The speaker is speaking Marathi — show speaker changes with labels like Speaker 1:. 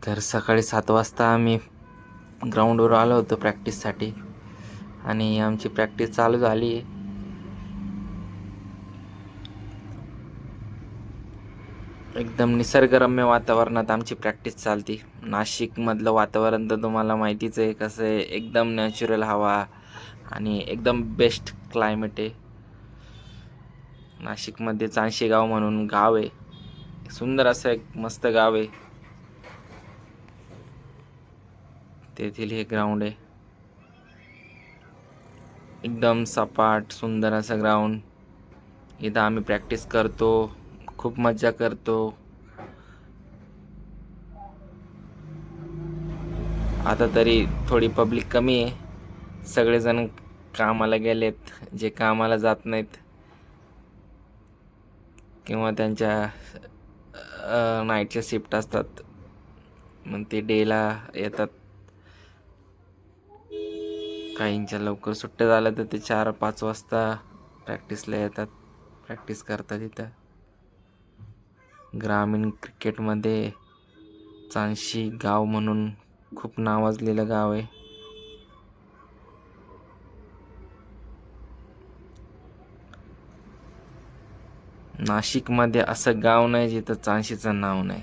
Speaker 1: तर सकाळी 7 वाजता आम्ही ग्राउंडवर आलो होतो प्रॅक्टिससाठी आणि आमची प्रॅक्टिस चालू झाली आहे. एकदम निसर्गरम्य वातावरणात आमची प्रॅक्टिस चालती. नाशिकमधलं वातावरण तर तुम्हाला माहितीच आहे कसं आहे, एकदम नॅचरल हवा आणि एकदम बेस्ट क्लायमेट आहे. नाशिकमध्ये चांशी गाव म्हणून गाव आहे. सुंदर असं एक मस्त गाव आहे. तेथील हे ग्राउंड आहे. एकदम सपाट सुंदर असं ग्राउंड. इथं आम्ही प्रॅक्टिस करतो, खूप मज्जा करतो. आता तरी थोडी पब्लिक कमी आहे. सगळेजण कामाला गेलेत. जे कामाला जात नाहीत किंवा त्यांच्या नाईटच्या शिफ्ट असतात, मग ते डेला येतात. काहींच्या लवकर सुट्ट्या झाल्या तर ते 4-5 वाजता प्रॅक्टिसला येतात, प्रॅक्टिस करतात इथं. ग्रामीण क्रिकेटमध्ये चांशी गाव म्हणून खूप नावाजलेलं गाव आहे. नाशिकमध्ये असं गाव नाही जिथं चांशीचं नाव नाही.